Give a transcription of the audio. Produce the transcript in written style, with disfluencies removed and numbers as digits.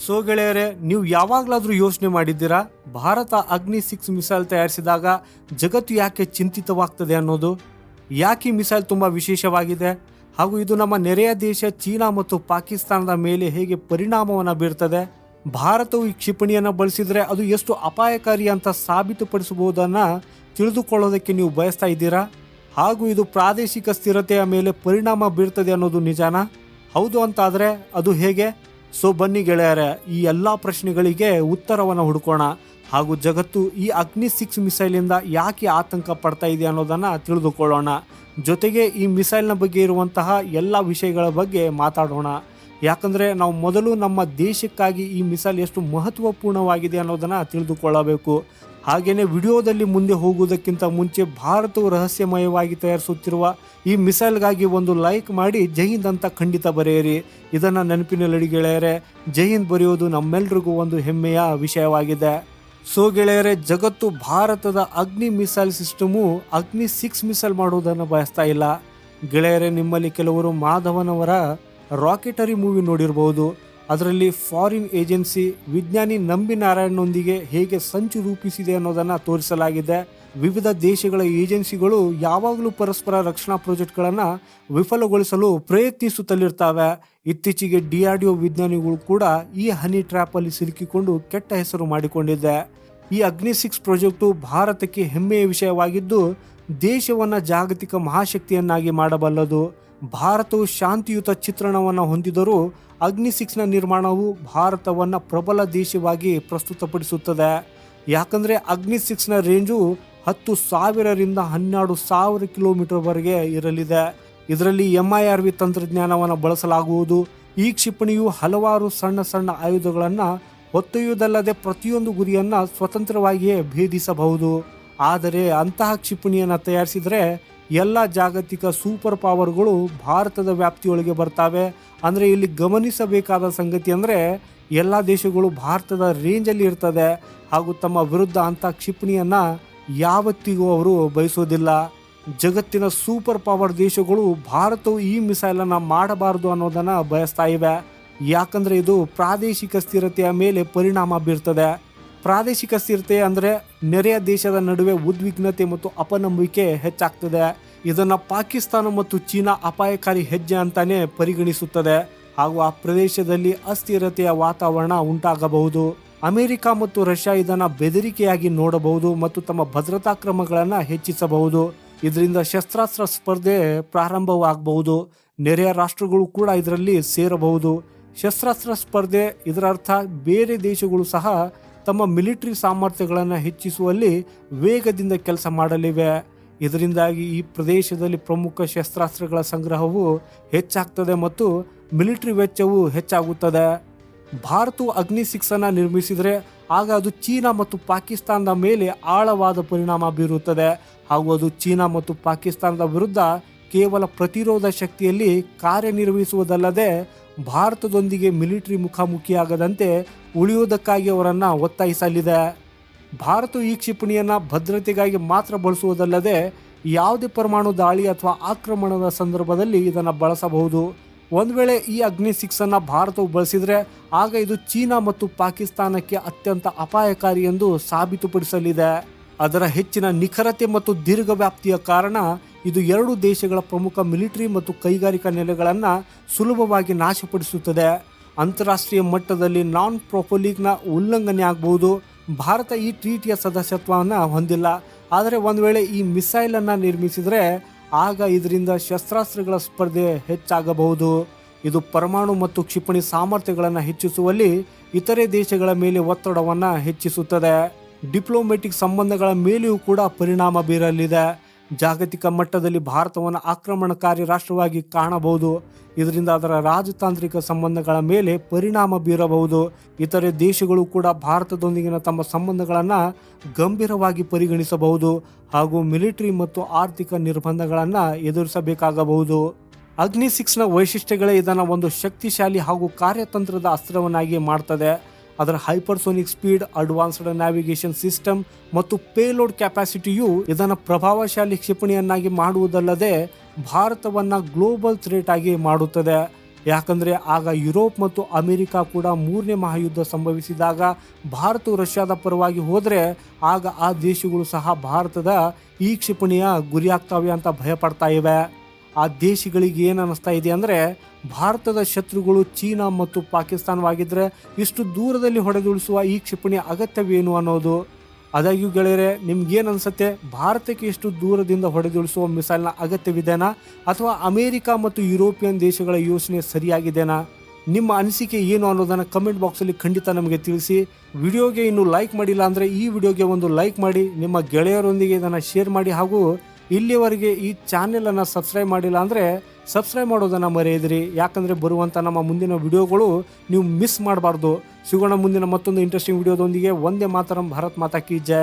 So ಗೆಳೆಯರೆ, ನೀವು ಯಾವಾಗಲಾದರೂ ಯೋಚನೆ ಮಾಡಿದ್ದೀರಾ ಭಾರತ ಅಗ್ನಿ-6 ಮಿಸೈಲ್ ತಯಾರಿಸಿದಾಗ ಜಗತ್ತು ಯಾಕೆ ಚಿಂತಿತವಾಗ್ತದೆ ಅನ್ನೋದು? ಯಾಕೆ ಈ ಮಿಸೈಲ್ ತುಂಬ ವಿಶೇಷವಾಗಿದೆ ಹಾಗೂ ಇದು ನಮ್ಮ ನೆರೆಯ ದೇಶ ಚೀನಾ ಮತ್ತು ಪಾಕಿಸ್ತಾನದ ಮೇಲೆ ಹೇಗೆ ಪರಿಣಾಮವನ್ನು ಬೀರ್ತದೆ? ಭಾರತವು ಈ ಕ್ಷಿಪಣಿಯನ್ನು ಬಳಸಿದರೆ ಅದು ಎಷ್ಟು ಅಪಾಯಕಾರಿ ಅಂತ ಸಾಬೀತುಪಡಿಸಬಹುದನ್ನು ತಿಳಿದುಕೊಳ್ಳೋದಕ್ಕೆ ನೀವು ಬಯಸ್ತಾ ಇದ್ದೀರಾ? ಹಾಗೂ ಇದು ಪ್ರಾದೇಶಿಕ ಸ್ಥಿರತೆಯ ಮೇಲೆ ಪರಿಣಾಮ ಬೀರ್ತದೆ ಅನ್ನೋದು ನಿಜಾನಾ? ಹೌದು ಅಂತಾದರೆ ಅದು ಹೇಗೆ? ಸೊ ಬನ್ನಿ ಗೆಳೆಯರೆ, ಈ ಎಲ್ಲ ಪ್ರಶ್ನೆಗಳಿಗೆ ಉತ್ತರವನ್ನು ಹುಡುಕೋಣ ಹಾಗೂ ಜಗತ್ತು ಈ ಅಗ್ನಿ-6 ಮಿಸೈಲಿಂದ ಯಾಕೆ ಆತಂಕ ಪಡ್ತಾ ಇದೆ ಅನ್ನೋದನ್ನು ತಿಳಿದುಕೊಳ್ಳೋಣ. ಜೊತೆಗೆ ಈ ಮಿಸೈಲ್ನ ಬಗ್ಗೆ ಇರುವಂತಹ ಎಲ್ಲ ವಿಷಯಗಳ ಬಗ್ಗೆ ಮಾತಾಡೋಣ. ಯಾಕಂದರೆ ನಾವು ಮೊದಲು ನಮ್ಮ ದೇಶಕ್ಕಾಗಿ ಈ ಮಿಸೈಲ್ ಎಷ್ಟು ಮಹತ್ವಪೂರ್ಣವಾಗಿದೆ ಅನ್ನೋದನ್ನು ತಿಳಿದುಕೊಳ್ಳಬೇಕು. ಹಾಗೆಯೇ ವಿಡಿಯೋದಲ್ಲಿ ಮುಂದೆ ಹೋಗುವುದಕ್ಕಿಂತ ಮುಂಚೆ ಭಾರತವು ರಹಸ್ಯಮಯವಾಗಿ ತಯಾರಿಸುತ್ತಿರುವ ಈ ಮಿಸೈಲ್ಗಾಗಿ ಒಂದು ಲೈಕ್ ಮಾಡಿ ಜೈ ಹಿಂದ್ ಅಂತ ಖಂಡಿತ ಬರೆಯಿರಿ. ಇದನ್ನು ನೆನಪಿನಲ್ಲಿ ಗೆಳೆಯರೆ, ಜೈ ಹಿಂದ್ ಬರೆಯೋದು ನಮ್ಮೆಲ್ರಿಗೂ ಒಂದು ಹೆಮ್ಮೆಯ ವಿಷಯವಾಗಿದೆ. ಸೊ ಗೆಳೆಯರೆ, ಜಗತ್ತು ಭಾರತದ ಅಗ್ನಿ ಮಿಸೈಲ್ ಸಿಸ್ಟಮು ಅಗ್ನಿ-6 ಮಿಸೈಲ್ ಮಾಡುವುದನ್ನು ಬಯಸ್ತಾ ಇಲ್ಲ. ಗೆಳೆಯರೆ, ನಿಮ್ಮಲ್ಲಿ ಕೆಲವರು ಮಾಧವನವರ ರಾಕೆಟರಿ ಮೂವಿ ನೋಡಿರಬಹುದು. ಅದರಲ್ಲಿ ಫಾರಿನ್ ಏಜೆನ್ಸಿ ವಿಜ್ಞಾನಿ ನಂಬಿ ನಾರಾಯಣನೊಂದಿಗೆ ಹೇಗೆ ಸಂಚು ರೂಪಿಸಿದೆ ಅನ್ನೋದನ್ನು ತೋರಿಸಲಾಗಿದೆ. ವಿವಿಧ ದೇಶಗಳ ಏಜೆನ್ಸಿಗಳು ಯಾವಾಗಲೂ ಪರಸ್ಪರ ರಕ್ಷಣಾ ಪ್ರಾಜೆಕ್ಟ್ಗಳನ್ನು ವಿಫಲಗೊಳಿಸಲು ಪ್ರಯತ್ನಿಸುತ್ತಲಿರ್ತವೆ. ಇತ್ತೀಚೆಗೆ DRDO ವಿಜ್ಞಾನಿಗಳು ಕೂಡ ಈ ಹನಿ ಟ್ರ್ಯಾಪಲ್ಲಿ ಸಿಲುಕಿಕೊಂಡು ಕೆಟ್ಟ ಹೆಸರು ಮಾಡಿಕೊಂಡಿದೆ. ಈ ಅಗ್ನಿ-6 ಪ್ರಾಜೆಕ್ಟು ಭಾರತಕ್ಕೆ ಹೆಮ್ಮೆಯ ವಿಷಯವಾಗಿದ್ದು ದೇಶವನ್ನು ಜಾಗತಿಕ ಮಹಾಶಕ್ತಿಯನ್ನಾಗಿ ಮಾಡಬಲ್ಲದು. ಭಾರತವು ಶಾಂತಿಯುತ ಚಿತ್ರಣವನ್ನು ಹೊಂದಿದರೂ ಅಗ್ನಿ-6ನ ನಿರ್ಮಾಣವು ಭಾರತವನ್ನು ಪ್ರಬಲ ದೇಶವಾಗಿ ಪ್ರಸ್ತುತಪಡಿಸುತ್ತದೆ. ಯಾಕಂದರೆ ಅಗ್ನಿ-6ನ ರೇಂಜು 10,000ರಿಂದ 12,000 ಕಿಲೋಮೀಟರ್ವರೆಗೆ ಇರಲಿದೆ. ಇದರಲ್ಲಿ MIRV ತಂತ್ರಜ್ಞಾನವನ್ನು ಬಳಸಲಾಗುವುದು. ಈ ಕ್ಷಿಪಣಿಯು ಹಲವಾರು ಸಣ್ಣ ಸಣ್ಣ ಆಯುಧಗಳನ್ನು ಹೊತ್ತೊಯ್ಯುವುದಲ್ಲದೆ ಪ್ರತಿಯೊಂದು ಗುರಿಯನ್ನು ಸ್ವತಂತ್ರವಾಗಿಯೇ ಭೇದಿಸಬಹುದು. ಆದರೆ ಅಂತಹ ಕ್ಷಿಪಣಿಯನ್ನು ತಯಾರಿಸಿದರೆ ಎಲ್ಲ ಜಾಗತಿಕ ಸೂಪರ್ ಪವರ್ಗಳು ಭಾರತದ ವ್ಯಾಪ್ತಿಯೊಳಗೆ ಬರ್ತವೆ. ಅಂದರೆ ಇಲ್ಲಿ ಗಮನಿಸಬೇಕಾದ ಸಂಗತಿ ಅಂದರೆ ಎಲ್ಲ ದೇಶಗಳು ಭಾರತದ ರೇಂಜಲ್ಲಿ ಇರ್ತದೆ ಹಾಗೂ ತಮ್ಮ ವಿರುದ್ಧ ಅಂಥ ಕ್ಷಿಪಣಿಯನ್ನು ಯಾವತ್ತಿಗೂ ಅವರು ಬಯಸೋದಿಲ್ಲ. ಜಗತ್ತಿನ ಸೂಪರ್ ಪವರ್ ದೇಶಗಳು ಭಾರತವು ಈ ಮಿಸೈಲನ್ನು ಮಾಡಬಾರದು ಅನ್ನೋದನ್ನು ಬಯಸ್ತಾ ಇವೆ. ಯಾಕಂದರೆ ಇದು ಪ್ರಾದೇಶಿಕ ಸ್ಥಿರತೆಯ ಮೇಲೆ ಪರಿಣಾಮ ಬೀರ್ತದೆ. ಪ್ರಾದೇಶಿಕ ಸ್ಥಿರತೆ ಅಂದರೆ ನೆರೆಯ ದೇಶದ ನಡುವೆ ಉದ್ವಿಗ್ನತೆ ಮತ್ತು ಅಪನಂಬಿಕೆ ಹೆಚ್ಚಾಗ್ತದೆ. ಇದನ್ನು ಪಾಕಿಸ್ತಾನ ಮತ್ತು ಚೀನಾ ಅಪಾಯಕಾರಿ ಹೆಜ್ಜೆ ಅಂತಾನೆ ಪರಿಗಣಿಸುತ್ತದೆ ಹಾಗೂ ಆ ಪ್ರದೇಶದಲ್ಲಿ ಅಸ್ಥಿರತೆಯ ವಾತಾವರಣ ಉಂಟಾಗಬಹುದು. ಅಮೆರಿಕ ಮತ್ತು ರಷ್ಯಾ ಇದನ್ನು ಬೆದರಿಕೆಯಾಗಿ ನೋಡಬಹುದು ಮತ್ತು ತಮ್ಮ ಭದ್ರತಾ ಕ್ರಮಗಳನ್ನು ಹೆಚ್ಚಿಸಬಹುದು. ಇದರಿಂದ ಶಸ್ತ್ರಾಸ್ತ್ರ ಸ್ಪರ್ಧೆ ಪ್ರಾರಂಭವಾಗಬಹುದು. ನೆರೆಯ ರಾಷ್ಟ್ರಗಳು ಕೂಡ ಇದರಲ್ಲಿ ಸೇರಬಹುದು. ಶಸ್ತ್ರಾಸ್ತ್ರ ಸ್ಪರ್ಧೆ ಇದರ ಅರ್ಥ ಬೇರೆ ದೇಶಗಳು ಸಹ ತಮ್ಮ ಮಿಲಿಟರಿ ಸಾಮರ್ಥ್ಯಗಳನ್ನು ಹೆಚ್ಚಿಸುವಲ್ಲಿ ವೇಗದಿಂದ ಕೆಲಸ ಮಾಡಲಿವೆ. ಇದರಿಂದಾಗಿ ಈ ಪ್ರದೇಶದಲ್ಲಿ ಪ್ರಮುಖ ಶಸ್ತ್ರಾಸ್ತ್ರಗಳ ಸಂಗ್ರಹವು ಹೆಚ್ಚಾಗ್ತದೆ ಮತ್ತು ಮಿಲಿಟರಿ ವೆಚ್ಚವು ಹೆಚ್ಚಾಗುತ್ತದೆ. ಭಾರತವು ಅಗ್ನಿ-6 ನಿರ್ಮಿಸಿದರೆ ಆಗ ಅದು ಚೀನಾ ಮತ್ತು ಪಾಕಿಸ್ತಾನದ ಮೇಲೆ ಆಳವಾದ ಪರಿಣಾಮ ಬೀರುತ್ತದೆ ಹಾಗೂ ಅದು ಚೀನಾ ಮತ್ತು ಪಾಕಿಸ್ತಾನದ ವಿರುದ್ಧ ಕೇವಲ ಪ್ರತಿರೋಧ ಶಕ್ತಿಯಲ್ಲಿ ಕಾರ್ಯನಿರ್ವಹಿಸುವುದಲ್ಲದೆ ಭಾರತದೊಂದಿಗೆ ಮಿಲಿಟರಿ ಮುಖಾಮುಖಿಯಾಗದಂತೆ ಉಳಿಯುವುದಕ್ಕಾಗಿ ಅವರನ್ನು ಒತ್ತಾಯಿಸಲಿದೆ. ಭಾರತವು ಈ ಕ್ಷಿಪಣಿಯನ್ನು ಭದ್ರತೆಗಾಗಿ ಮಾತ್ರ ಬಳಸುವುದಲ್ಲದೆ ಯಾವುದೇ ಪರಮಾಣು ದಾಳಿ ಅಥವಾ ಆಕ್ರಮಣದ ಸಂದರ್ಭದಲ್ಲಿ ಇದನ್ನು ಬಳಸಬಹುದು. ಒಂದು ವೇಳೆ ಈ ಅಗ್ನಿ-6 ಭಾರತವು ಬಳಸಿದರೆ ಆಗ ಇದು ಚೀನಾ ಮತ್ತು ಪಾಕಿಸ್ತಾನಕ್ಕೆ ಅತ್ಯಂತ ಅಪಾಯಕಾರಿ ಎಂದು ಸಾಬೀತುಪಡಿಸಲಿದೆ. ಅದರ ಹೆಚ್ಚಿನ ನಿಖರತೆ ಮತ್ತು ದೀರ್ಘವ್ಯಾಪ್ತಿಯ ಕಾರಣ ಇದು ಎರಡು ದೇಶಗಳ ಪ್ರಮುಖ ಮಿಲಿಟರಿ ಮತ್ತು ಕೈಗಾರಿಕಾ ನೆಲೆಗಳನ್ನು ಸುಲಭವಾಗಿ ನಾಶಪಡಿಸುತ್ತದೆ. ಅಂತಾರಾಷ್ಟ್ರೀಯ ಮಟ್ಟದಲ್ಲಿ ನಾನ್ ಪ್ರೊಪೋಲಿಕ್ನ ಉಲ್ಲಂಘನೆ ಆಗಬಹುದು. ಭಾರತ ಈ ಟ್ರೀಟಿಯ ಸದಸ್ಯತ್ವವನ್ನು ಹೊಂದಿಲ್ಲ. ಆದರೆ ಒಂದು ವೇಳೆ ಈ ಮಿಸೈಲನ್ನು ನಿರ್ಮಿಸಿದರೆ ಆಗ ಇದರಿಂದ ಶಸ್ತ್ರಾಸ್ತ್ರಗಳ ಸ್ಪರ್ಧೆ ಹೆಚ್ಚಾಗಬಹುದು. ಇದು ಪರಮಾಣು ಮತ್ತು ಕ್ಷಿಪಣಿ ಸಾಮರ್ಥ್ಯಗಳನ್ನು ಹೆಚ್ಚಿಸುವಲ್ಲಿ ಇತರೆ ದೇಶಗಳ ಮೇಲೆ ಒತ್ತಡವನ್ನು ಹೆಚ್ಚಿಸುತ್ತದೆ. ಡಿಪ್ಲೊಮ್ಯಾಟಿಕ್ ಸಂಬಂಧಗಳ ಮೇಲೆಯೂ ಕೂಡ ಪರಿಣಾಮ ಬೀರಲಿದೆ. ಜಾಗತಿಕ ಮಟ್ಟದಲ್ಲಿ ಭಾರತವನ್ನು ಆಕ್ರಮಣಕಾರಿ ರಾಷ್ಟ್ರವಾಗಿ ಕಾಣಬಹುದು. ಇದರಿಂದ ಅದರ ರಾಜತಾಂತ್ರಿಕ ಸಂಬಂಧಗಳ ಮೇಲೆ ಪರಿಣಾಮ ಬೀರಬಹುದು. ಇತರೆ ದೇಶಗಳು ಕೂಡ ಭಾರತದೊಂದಿಗಿನ ತಮ್ಮ ಸಂಬಂಧಗಳನ್ನು ಗಂಭೀರವಾಗಿ ಪರಿಗಣಿಸಬಹುದು ಹಾಗೂ ಮಿಲಿಟರಿ ಮತ್ತು ಆರ್ಥಿಕ ನಿರ್ಬಂಧಗಳನ್ನು ಎದುರಿಸಬೇಕಾಗಬಹುದು. ಅಗ್ನಿ-6ನ ವೈಶಿಷ್ಟ್ಯಗಳೇ ಇದನ್ನು ಒಂದು ಶಕ್ತಿಶಾಲಿ ಹಾಗೂ ಕಾರ್ಯತಂತ್ರದ ಅಸ್ತ್ರವನ್ನಾಗಿ ಮಾಡ್ತದೆ. ಅದರ hypersonic speed, advanced navigation system ಮತ್ತು ಪೇಲೋಡ್ ಕೆಪಾಸಿಟಿಯು ಇದನ್ನು ಪ್ರಭಾವಶಾಲಿ ಕ್ಷಿಪಣಿಯನ್ನಾಗಿ ಮಾಡುವುದಲ್ಲದೆ ಭಾರತವನ್ನು ಗ್ಲೋಬಲ್ ಥ್ರೆಟ್ ಆಗಿ ಮಾಡುತ್ತದೆ. ಯಾಕಂದರೆ ಆಗ ಯುರೋಪ್ ಮತ್ತು ಅಮೆರಿಕ ಕೂಡ 3ನೇ ಮಹಾಯುದ್ಧ ಸಂಭವಿಸಿದಾಗ ಭಾರತವು ರಷ್ಯಾದ ಪರವಾಗಿ ಹೋದರೆ ಆಗ ಆ ದೇಶಗಳು ಸಹ ಭಾರತದ ಈ ಕ್ಷಿಪಣಿಯ ಗುರಿಯಾಗ್ತವೆ ಅಂತ ಭಯಪಡ್ತಾ ಇವೆ. ಆ ದೇಶಗಳಿಗೆ ಏನು ಅನ್ನಿಸ್ತಾ ಇದೆ ಅಂದರೆ ಭಾರತದ ಶತ್ರುಗಳು ಚೀನಾ ಮತ್ತು ಪಾಕಿಸ್ತಾನವಾಗಿದ್ದರೆ ಇಷ್ಟು ದೂರದಲ್ಲಿ ಹೊಡೆದುಳಿಸುವ ಈ ಕ್ಷಿಪಣಿಯ ಅಗತ್ಯವೇನು ಅನ್ನೋದು. ಆದಾಗ್ಯೂ ಗೆಳೆಯರೆ, ನಿಮ್ಗೇನು ಅನ್ಸುತ್ತೆ? ಭಾರತಕ್ಕೆ ಎಷ್ಟು ದೂರದಿಂದ ಹೊಡೆದುಳಿಸುವ ಮಿಸೈಲ್ನ ಅಗತ್ಯವಿದೆನಾ ಅಥವಾ ಅಮೇರಿಕ ಮತ್ತು ಯುರೋಪಿಯನ್ ದೇಶಗಳ ಯೋಚನೆ ಸರಿಯಾಗಿದೆನಾ? ನಿಮ್ಮ ಅನಿಸಿಕೆ ಏನು ಅನ್ನೋದನ್ನು ಕಮೆಂಟ್ ಬಾಕ್ಸಲ್ಲಿ ಖಂಡಿತ ನಮಗೆ ತಿಳಿಸಿ. ವಿಡಿಯೋಗೆ ಇನ್ನೂ ಲೈಕ್ ಮಾಡಿಲ್ಲ ಅಂದರೆ ಈ ವಿಡಿಯೋಗೆ ಒಂದು ಲೈಕ್ ಮಾಡಿ, ನಿಮ್ಮ ಗೆಳೆಯರೊಂದಿಗೆ ಇದನ್ನು ಶೇರ್ ಮಾಡಿ, ಹಾಗೂ ಇಲ್ಲಿವರೆಗೆ ಈ ಚಾನೆಲನ್ನು ಸಬ್ಸ್ಕ್ರೈಬ್ ಮಾಡಿಲ್ಲ ಅಂದರೆ ಸಬ್ಸ್ಕ್ರೈಬ್ ಮಾಡೋದನ್ನು ಮರೆಯದಿರಿ. ಯಾಕಂದರೆ ಬರುವಂಥ ನಮ್ಮ ಮುಂದಿನ ವಿಡಿಯೋಗಳು ನೀವು ಮಿಸ್ ಮಾಡಬಾರ್ದು. ಸಿಗೋಣ ಮುಂದಿನ ಮತ್ತೊಂದು ಇಂಟ್ರೆಸ್ಟಿಂಗ್ ವಿಡಿಯೋದೊಂದಿಗೆ. ವಂದೇ ಮಾತರಂ. ಭಾರತ್ ಮಾತಾ ಕಿ ಜೈ.